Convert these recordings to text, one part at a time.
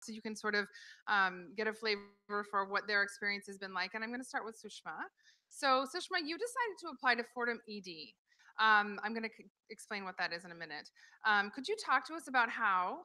so you can sort of get a flavor for what their experience has been like. And I'm going to start with Sushma. So Sushma, you decided to apply to Fordham ED. I'm going to explain what that is in a minute. Could you talk to us about how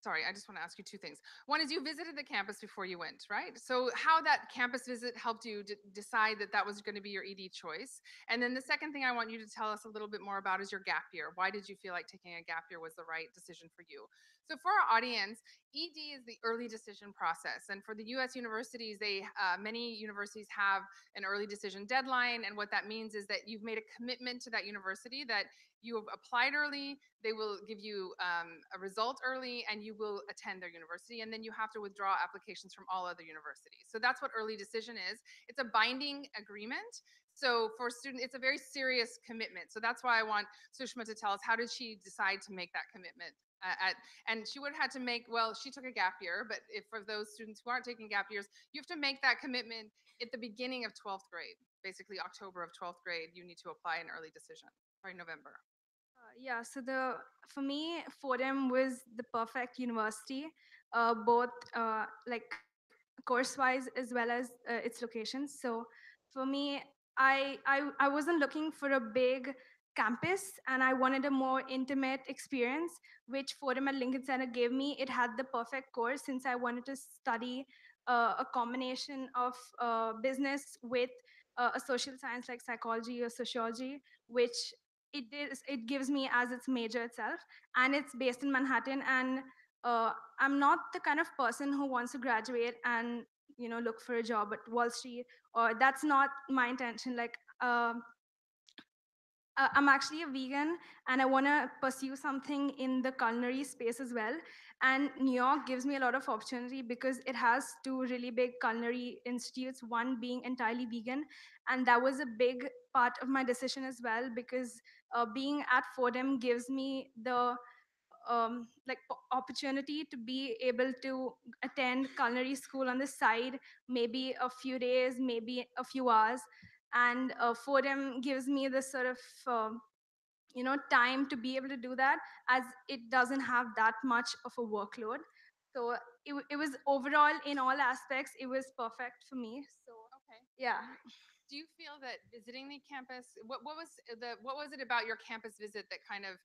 sorry, I just want to ask you two things. One is you visited the campus before you went, right? So how that campus visit helped you decide that that was going to be your ED choice. And then the second thing I want you to tell us a little bit more about is your gap year. Why did you feel like taking a gap year was the right decision for you? So for our audience, ED is the early decision process. And for the US universities, many universities have an early decision deadline. And what that means is that you've made a commitment to that university that you have applied early, they will give you a result early, and you will attend their university, and then you have to withdraw applications from all other universities. So that's what early decision is. It's a binding agreement. So for students, it's a very serious commitment. So that's why I want Sushma to tell us, how did she decide to make that commitment? And she would have had to make, well, she took a gap year, but if for those students who aren't taking gap years, you have to make that commitment at the beginning of 12th grade. Basically, October of 12th grade, you need to apply an early decision, or November. Yeah, so for me, Fordham was the perfect university, both like course-wise as well as its locations. So for me, I wasn't looking for a big campus, and I wanted a more intimate experience, which Fordham at Lincoln Center gave me. It had the perfect course since I wanted to study a combination of business with a social science like psychology or sociology, which it gives me as its major itself, and it's based in Manhattan. And I'm not the kind of person who wants to graduate and look for a job at Wall Street, or that's not my intention. Like I'm actually a vegan, and I want to pursue something in the culinary space as well. And New York gives me a lot of opportunity because it has two really big culinary institutes, one being entirely vegan. And that was a big part of my decision as well, because being at Fordham gives me the opportunity to be able to attend culinary school on the side, maybe a few days, maybe a few hours. And Fordham gives me this sort of time to be able to do that, as it doesn't have that much of a workload. So it was overall, in all aspects, it was perfect for me. So Okay. yeah. Do you feel that visiting the campus, what was it about your campus visit that kind of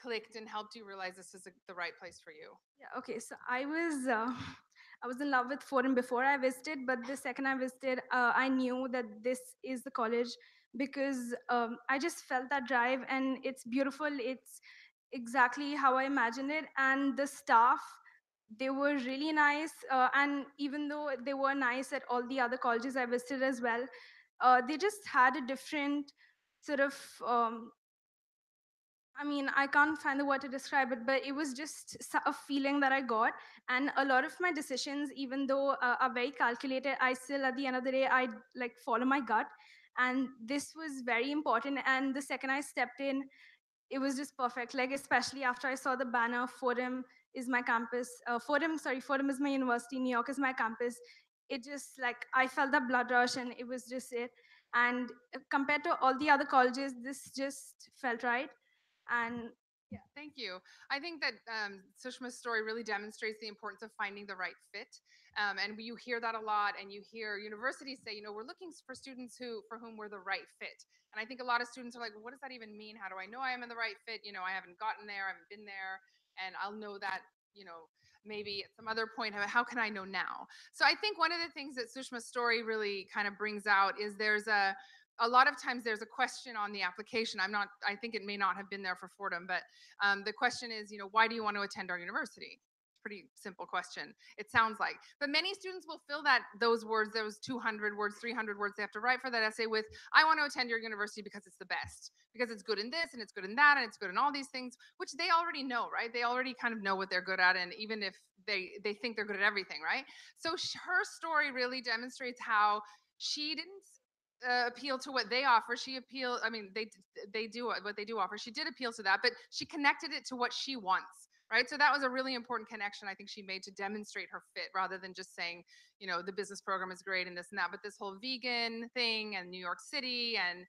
clicked and helped you realize this is the right place for you? Yeah, okay. So I was in love with Fordham before I visited, but the second I visited, I knew that this is the college, because I just felt that drive, and it's beautiful. It's exactly how I imagined it, and the staff, they were really nice. And even though they were nice at all the other colleges I visited as well, they just had a different sort of I mean, I can't find the word to describe it, but it was just a feeling that I got. And a lot of my decisions, even though are very calculated, I still, at the end of the day, I like follow my gut. And this was very important. And the second I stepped in, it was just perfect. Like, especially after I saw the banner, Fordham is my campus. Fordham is my university. New York is my campus. It just, like, I felt that blood rush, and it was just it. And compared to all the other colleges, this just felt right. And Yeah, thank you. I think that Sushma's story really demonstrates the importance of finding the right fit. And you hear that a lot, and you hear universities say, we're looking for students for whom we're the right fit. And I think a lot of students are like, well, what does that even mean? How do I know I am in the right fit? I haven't gotten there, I haven't been there, and I'll know that, maybe at some other point. How can I know now? So I think one of the things that Sushma's story really kind of brings out is a lot of times there's a question on the application. I think it may not have been there for Fordham, but the question is, why do you want to attend our university? Pretty simple question, it sounds like. But many students will fill those words, those 200 words, 300 words they have to write for that essay with, I want to attend your university because it's the best, because it's good in this, and it's good in that, and it's good in all these things, which they already know, right? They already kind of know what they're good at, and even if they think they're good at everything, right? So her story really demonstrates how she didn't appeal to what they offer. She appealed. I mean, they do what they do offer. She did appeal to that, but she connected it to what she wants. Right. So that was a really important connection I think she made to demonstrate her fit, rather than just saying, the business program is great and this and that, but this whole vegan thing and New York City and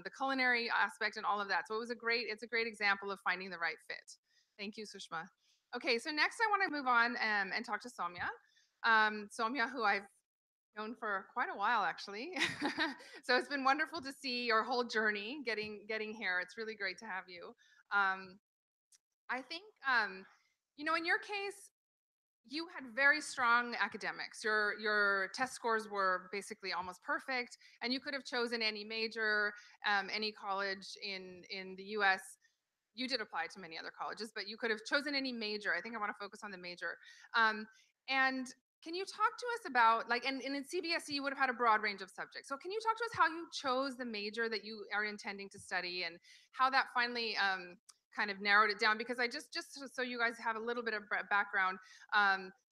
the culinary aspect and all of that. So it's a great example of finding the right fit. Thank you, Sushma. Okay, so next I want to move on and talk to Soumya. Soumya, who I've known for quite a while actually. So it's been wonderful to see your whole journey getting here. It's really great to have you. Um, I think in your case, you had very strong academics. Your test scores were basically almost perfect, and you could have chosen any major, any college in the U.S. You did apply to many other colleges, but you could have chosen any major. I think I want to focus on the major. And can you talk to us about like, and in CBSE you would have had a broad range of subjects. So can you talk to us how you chose the major that you are intending to study and how that finally kind of narrowed it down? Because I just so you guys have a little bit of background,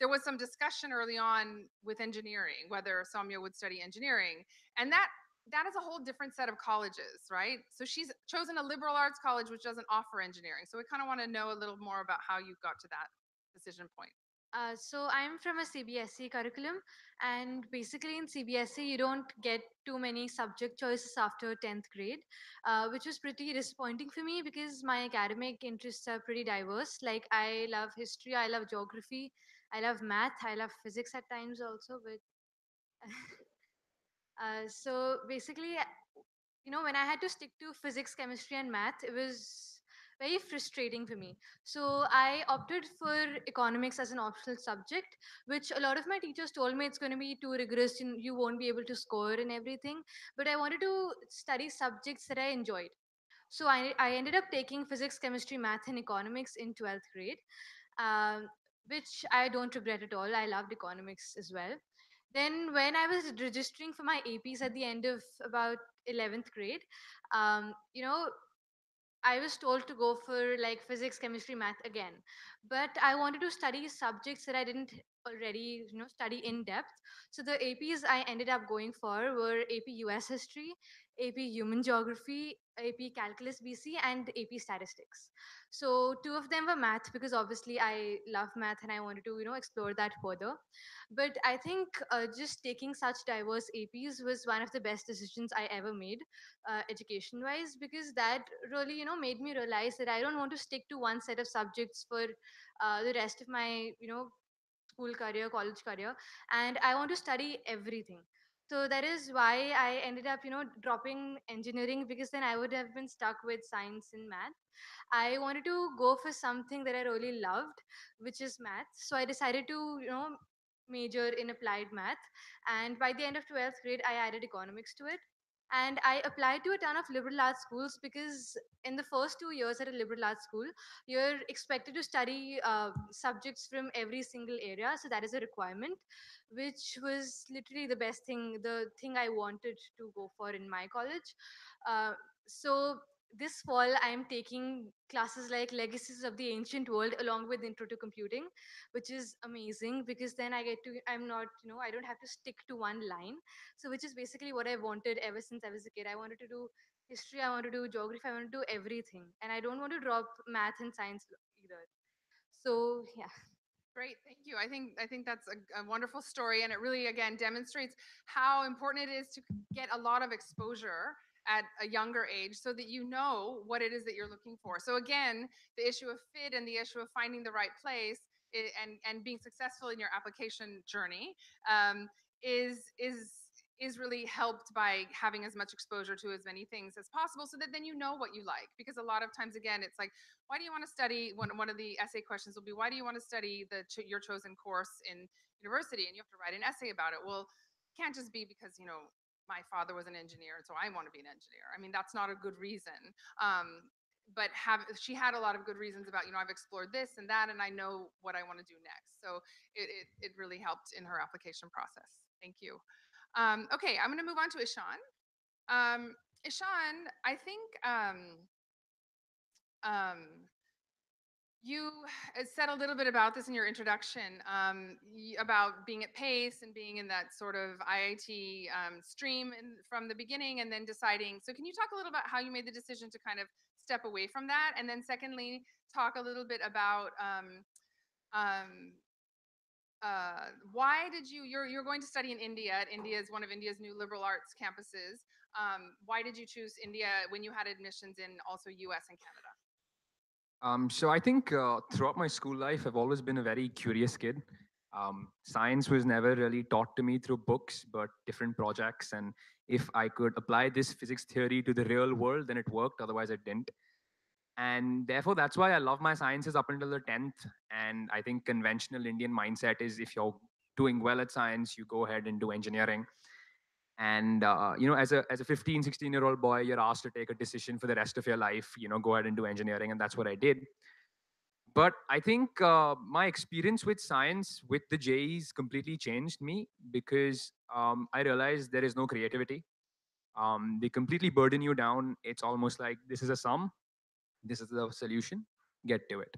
there was some discussion early on with engineering whether Soumya would study engineering, and that is a whole different set of colleges, right? So she's chosen a liberal arts college which doesn't offer engineering. So we kind of want to know a little more about how you got to that decision point. So I'm from a CBSE curriculum, and basically in CBSE you don't get too many subject choices after 10th grade, which was pretty disappointing for me because my academic interests are pretty diverse. Like I love history, I love geography, I love math, I love physics at times also. But so basically, when I had to stick to physics, chemistry, and math, it was very frustrating for me. So I opted for economics as an optional subject, which a lot of my teachers told me it's going to be too rigorous and you won't be able to score and everything. But I wanted to study subjects that I enjoyed. So I ended up taking physics, chemistry, math, and economics in 12th grade, um, which I don't regret at all. I loved economics as well. Then, when I was registering for my APs at the end of about 11th grade, um, you know, I was told to go for like physics, chemistry, math again. But I wanted to study subjects that I didn't already, study in depth. So the APs I ended up going for were AP US History, AP Human Geography, AP Calculus BC, and AP Statistics. So two of them were math because obviously I love math and I wanted to, explore that further. But I think just taking such diverse APs was one of the best decisions I ever made, education wise, because that really made me realize that I don't want to stick to one set of subjects for the rest of my school career, college career, and I want to study everything. So that is why I ended up dropping engineering, because then I would have been stuck with science and math. I wanted to go for something that I really loved, which is math. So I decided to, major in applied math. And by the end of 12th grade, I added economics to it. And I applied to a ton of liberal arts schools because in the first 2 years at a liberal arts school, you're expected to study subjects from every single area. So that is a requirement, which was literally the best thing, the thing I wanted to go for in my college. So this fall I'm taking classes like legacies of the ancient world along with intro to computing, which is amazing because then I'm not, I don't have to stick to one line. So which is basically what I wanted ever since I was a kid. I wanted to do history, I want to do geography, I want to do everything, and I don't want to drop math and science either. So yeah. Great, thank you. I think that's a wonderful story, and it really again demonstrates how important it is to get a lot of exposure at a younger age so that you know what it is that you're looking for. So again, the issue of fit and the issue of finding the right place and being successful in your application journey um, is really helped by having as much exposure to as many things as possible so that then you know what you like. Because a lot of times again it's like, why do you want to study, one of the essay questions will be, why do you want to study your chosen course in university, and you have to write an essay about it. Well, it can't just be because my father was an engineer and so I want to be an engineer. I mean, that's not a good reason. But she had a lot of good reasons about, I've explored this and that and I know what I want to do next. So it really helped in her application process. Thank you. Okay, I'm going to move on to Ishan. Ishan, I think um, you said a little bit about this in your introduction, about being at Pace and being in that sort of IIT stream from the beginning and then deciding. So, can you talk a little about how you made the decision to kind of step away from that? And then, secondly, talk a little bit about um, why did you're going to study in India? India is one of India's new liberal arts campuses. Why did you choose India when you had admissions in also US and Canada? So I think throughout my school life, I've always been a very curious kid. Science was never really taught to me through books, but different projects. And if I could apply this physics theory to the real world, then it worked. Otherwise, it didn't. And therefore, that's why I love my sciences up until the 10th. And I think conventional Indian mindset is if you're doing well at science, you go ahead and do engineering. And as a 15, 16-year-old boy, you're asked to take a decision for the rest of your life, go ahead and do engineering, and that's what I did. But I think my experience with science with the JEs completely changed me because I realized there is no creativity. They completely burden you down. It's almost like this is a sum, this is the solution, get to it.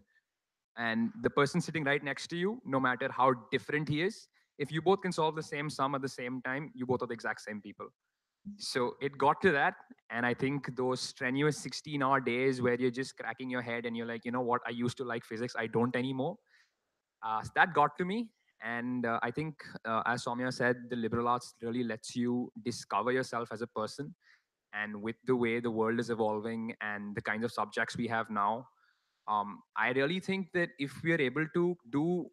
And the person sitting right next to you, no matter how different he is, if you both can solve the same sum at the same time, you both are the exact same people. So it got to that. And I think those strenuous 16-hour days where you're just cracking your head and you're like, you know what, I used to like physics, I don't anymore. So that got to me. And I think, as Soumya said, the liberal arts really lets you discover yourself as a person. And with the way the world is evolving and the kinds of subjects we have now, I really think that if we are able to do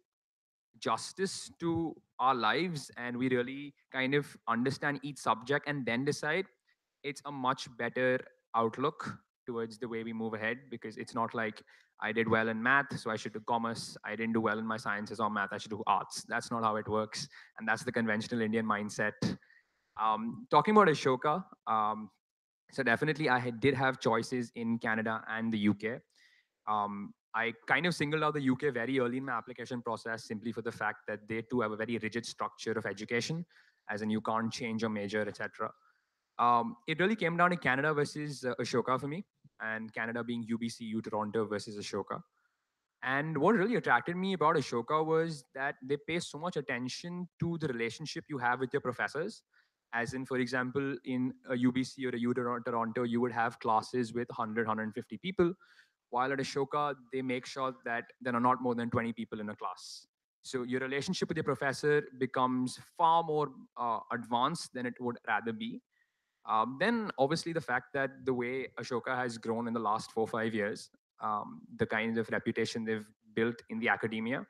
justice to our lives and we really kind of understand each subject and then decide, it's a much better outlook towards the way we move ahead, because it's not like I did well in math so I should do commerce, I didn't do well in my sciences or math, I should do arts. That's not how it works, and that's the conventional Indian mindset. Talking about Ashoka, so definitely did have choices in Canada and the UK. I kind of singled out the UK very early in my application process simply for the fact that they too have a very rigid structure of education, as in you can't change your major, etc. It really came down to Canada versus Ashoka for me, and Canada being UBCU Toronto versus Ashoka. And what really attracted me about Ashoka was that they pay so much attention to the relationship you have with your professors. As in, for example, in a UBC or a U Toronto, you would have classes with 100, 150 people, while at Ashoka, they make sure that there are not more than 20 people in a class. So your relationship with your professor becomes far more advanced than it would rather be. Then, obviously, the fact that the way Ashoka has grown in the last 4 or 5 years, the kind of reputation they've built in the academia,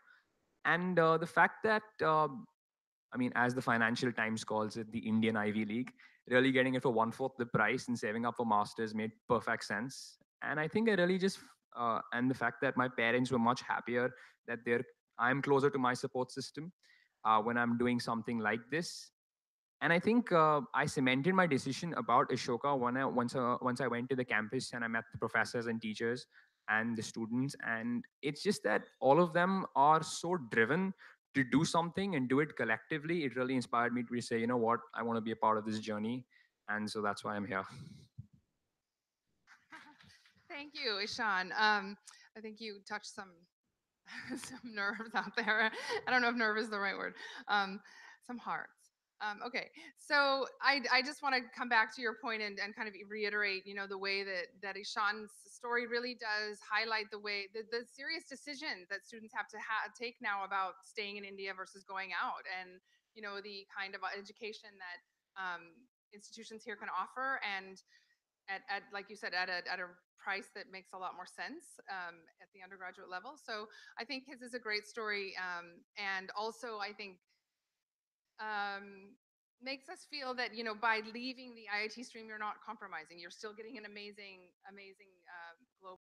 and the fact that, I mean, as the Financial Times calls it, the Indian Ivy League, really getting it for one-fourth the price and saving up for masters made perfect sense. And I think I really just, and the fact that my parents were much happier that I'm closer to my support system when I'm doing something like this. And I think I cemented my decision about Ashoka once I went to the campus and I met the professors and teachers and the students. And it's just that all of them are so driven to do something and do it collectively. It really inspired me to say, you know what, I want to be a part of this journey. And so that's why I'm here. Thank you, Ishan. I think you touched some some nerves out there. I don't know if nerve is the right word. Some hearts. Okay, so I just want to come back to your point and kind of reiterate, the way that Ishan's story really does highlight the way the serious decision that students have to take now about staying in India versus going out, and the kind of education that institutions here can offer, and at like you said, at a price that makes a lot more sense at the undergraduate level. So I think his is a great story, and also I think makes us feel that by leaving the IIT stream, you're not compromising. You're still getting an amazing global